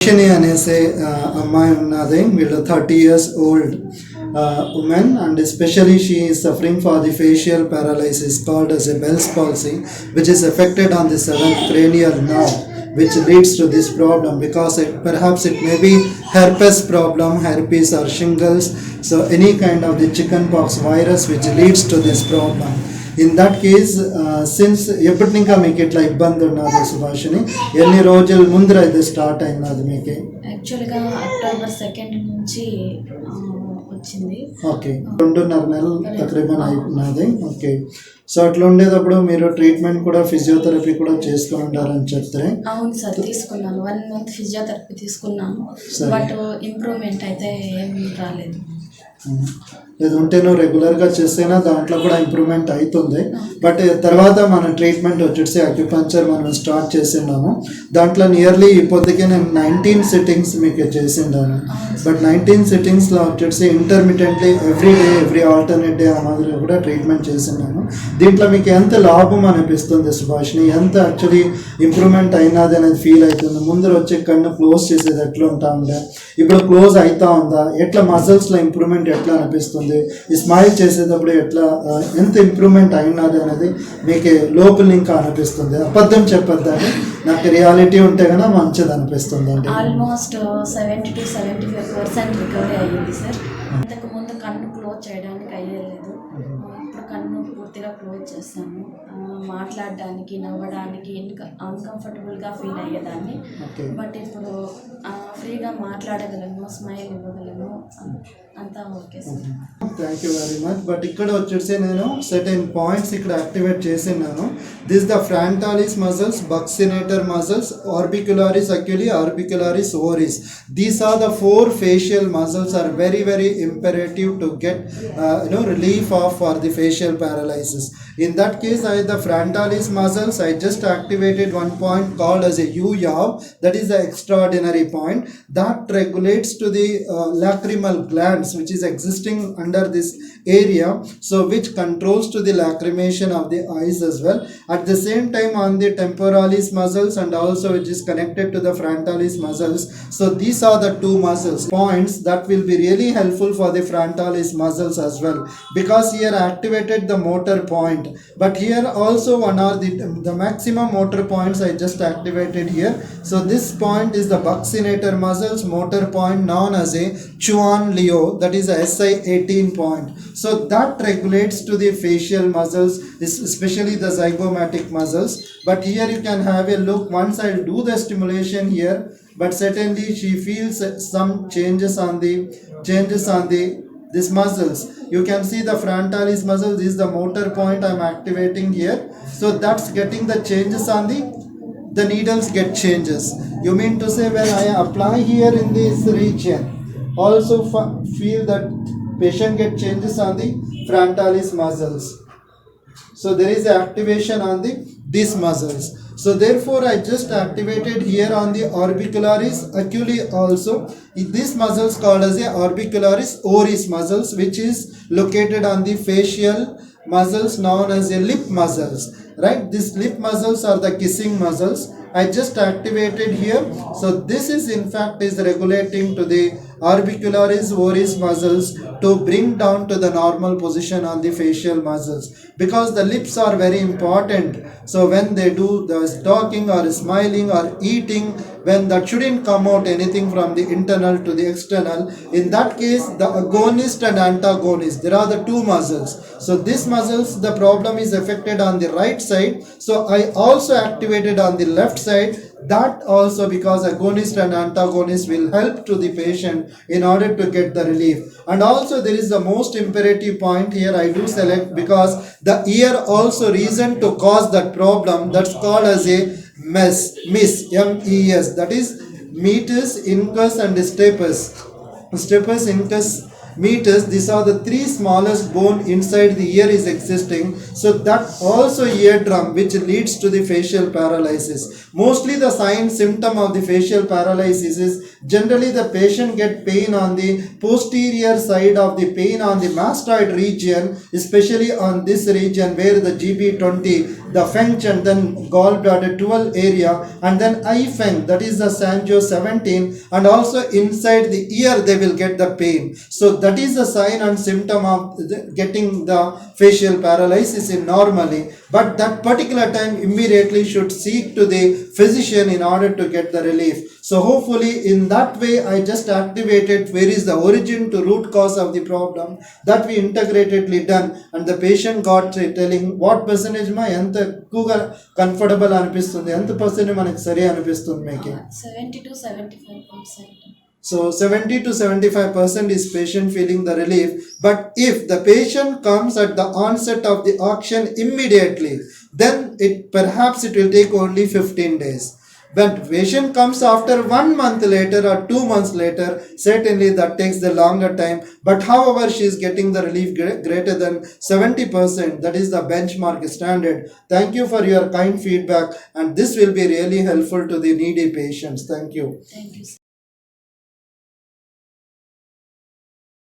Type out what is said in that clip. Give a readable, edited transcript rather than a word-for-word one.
Shini అనేసే అమ్మాయి ఉన్నది వీళ్ళు 30 years old woman, and especially she is suffering for the facial paralysis called as a Bell's palsy, which is affected on the 7th cranial nerve, which leads to this problem because perhaps it may be herpes problem, herpes or shingles, so any kind of the chickenpox virus which leads to this problem. In that case since ఎప్పటి ఇంకా మీకు ఇట్లా ఇబ్బంది ఉన్నది సుభాషిని, ఎన్ని రోజుల ముందర ఇది స్టార్ట్ అయినది మీకు? యాక్చువల్గా అక్టోబర్ 2 నుంచి వచ్చింది. ఓకే, 2.5 నెలలు తక్రీబన్ అయిపోయినది. ఓకే, సో అట్లా ఉండేటప్పుడు మీరు ట్రీట్మెంట్ కూడా ఫిజియోథెరపీ కూడా చేసుకుని ఉంటారని చెప్తే? అవును సార్, తీసుకున్నాను. 1 month ఫిజియోథెరపీ తీసుకున్నాను, బట్ ఇంప్రూవ్మెంట్ అయితే ఏం రాలేదు. ఇది ఉంటే నువ్వు రెగ్యులర్గా చేస్తేనా దాంట్లో కూడా ఇంప్రూవ్మెంట్ అవుతుంది. బట్ తర్వాత మన ట్రీట్మెంట్ వచ్చేసి అక్యుపంచర్ మనం స్టార్ట్ చేసిండాము. దాంట్లో నియర్లీ ఇప్పటికే నేను 19 సిట్టింగ్స్ మీకు చేసిండాను. బట్ 19 సిట్టింగ్స్లో వచ్చేసి ఇంటర్మీడియట్లీ ఎవ్రీ ఆల్టర్నేట్ డే ఆ మాదిరి కూడా ట్రీట్మెంట్ చేసిండాను. దీంట్లో మీకు ఎంత లాభం అనిపిస్తుంది సుభాష్ని? ఎంత యాక్చువల్లీ ఇంప్రూవ్మెంట్ అయినది అనేది ఫీల్ అవుతుంది? ముందర వచ్చే కన్ను క్లోజ్ చేసేది ఎట్లా ఉంటా ఉందా, ఇప్పుడు క్లోజ్ అవుతా ఉందా, ఎట్లా మజిల్స్లో ఇంప్రూవ్మెంట్ ఎట్లా అనిపిస్తుంది, ఈ స్మైల్ చేసేటప్పుడు ఎట్లా ఎంత ఇంప్రూవ్మెంట్ అయినది అనేది మీకు లోపల ఇంకా అనిపిస్తుంది? అబద్ధం చెప్పొద్దని, నాకు రియాలిటీ ఉంటే కన్నా మంచిది అనిపిస్తుంది అండి. ఆల్మోస్ట్ 70 to 75% రికవరీ అయ్యింది సార్. ఇంతకుముందు కన్ను క్లోజ్ చేయడానికి అయ్యేలేదు, ఇప్పుడు కన్ను పూర్తిగా క్లోజ్ చేస్తాను. మాట్లాడడానికి, నవ్వడానికి అన్కంఫర్టబుల్గా ఫీల్ అయ్యేదాన్ని, బట్ ఇప్పుడు ఫ్రీగా మాట్లాడగలను, స్మైల్ ఇవ్వగలను, అంతా okay sir. Thank you very much. But ఇక్కడ వచ్చేసి నేను సర్టెన్ పాయింట్స్ ఇక్కడ యాక్టివేట్ చేసినాను. This the frontalis muscles, buccinator muscles, orbicularis oculi, orbicularis oris. These are the 4 facial muscles are very imperative to get relief of for the facial paralysis. In that case, the frontalis muscles, I just activated one point called as a U-yaw. That is the extraordinary point that regulates to the lacrimal glands which is existing under this area, so which controls to the lacrimation of the eyes as well. At the same time on the temporalis muscles, and also which is connected to the frontalis muscles. So these are the 2 muscles points that will be really helpful for the frontalis muscles as well, because here activated the motor point, but here also one are the maximum motor points I just activated here. So this point is the buccinator muscles motor point known as a Chuan Leo, that is a SI18 point. So that regulates to the facial muscles, especially the zygomatic muscles. But here you can have a look. Once I'll do the stimulation here, but certainly she feels some changes on the this muscles. You can see the frontalis muscle, this is the motor point I'm activating here. So that's getting the changes on the needles get changes. You mean to say when I apply here in this region, also feel that patient get changes on the frontalis muscles. So there is activation on these muscles. So therefore I just activated here on the orbicularis oculi also. This muscles called as the orbicularis oris muscles, which is located on the facial muscles known as the lip muscles, right? These lip muscles are the kissing muscles. I just activated here. So this is in fact is regulating to the orbicularis oris muscles to bring down to the normal position on the facial muscles, because the lips are very important. So when they do the talking or smiling or eating, when that shouldn't come out anything from the internal to the external, in that case the agonist and antagonist, there are the 2 muscles. So these muscles, the problem is affected on the right side, so I also activated on the left side. That also, because agonist and antagonist will help to the patient in order to get the relief. And also there is the most imperative point here I do select, because the ear also reason to cause that problem, that's called as a MES, MES, that is meatus, incus and stapes. Stapes, incus, meatus, these are the 3 smallest bone inside the ear is existing. So that also eardrum which leads to the facial paralysis. Mostly the sign symptom of the facial paralysis is generally the patient get pain on the posterior side of the pain on the mastoid region, especially on this region where the GB20 the function, then gallbladder 12 area, and then eye feng, that is the Sanjo 17, and also inside the ear they will get the pain. So that is the sign and symptom of getting the facial paralysis in normally, but that particular time immediately should seek to the physician in order to get the relief. So hopefully in that way I just activated where is the origin to root cause of the problem, that we integratedly done, and the patient got telling what percentage ma ఎంత ఎక్కువగా comfortable అనిపిస్తుంది, ఎంత percent మనకి సరి అనిపిస్తుంది మీకు. 70 to 75%. So 70 to 75% is patient feeling the relief. But if the patient comes at the onset of the action immediately, then perhaps it will take only 15 days. When patient comes after 1 month later or 2 months later, certainly that takes the longer time. But however, she is getting the relief greater than 70%. That is the benchmark standard. Thank you for your kind feedback, and this will be really helpful to the needy patients. Thank you. Thank you, sir.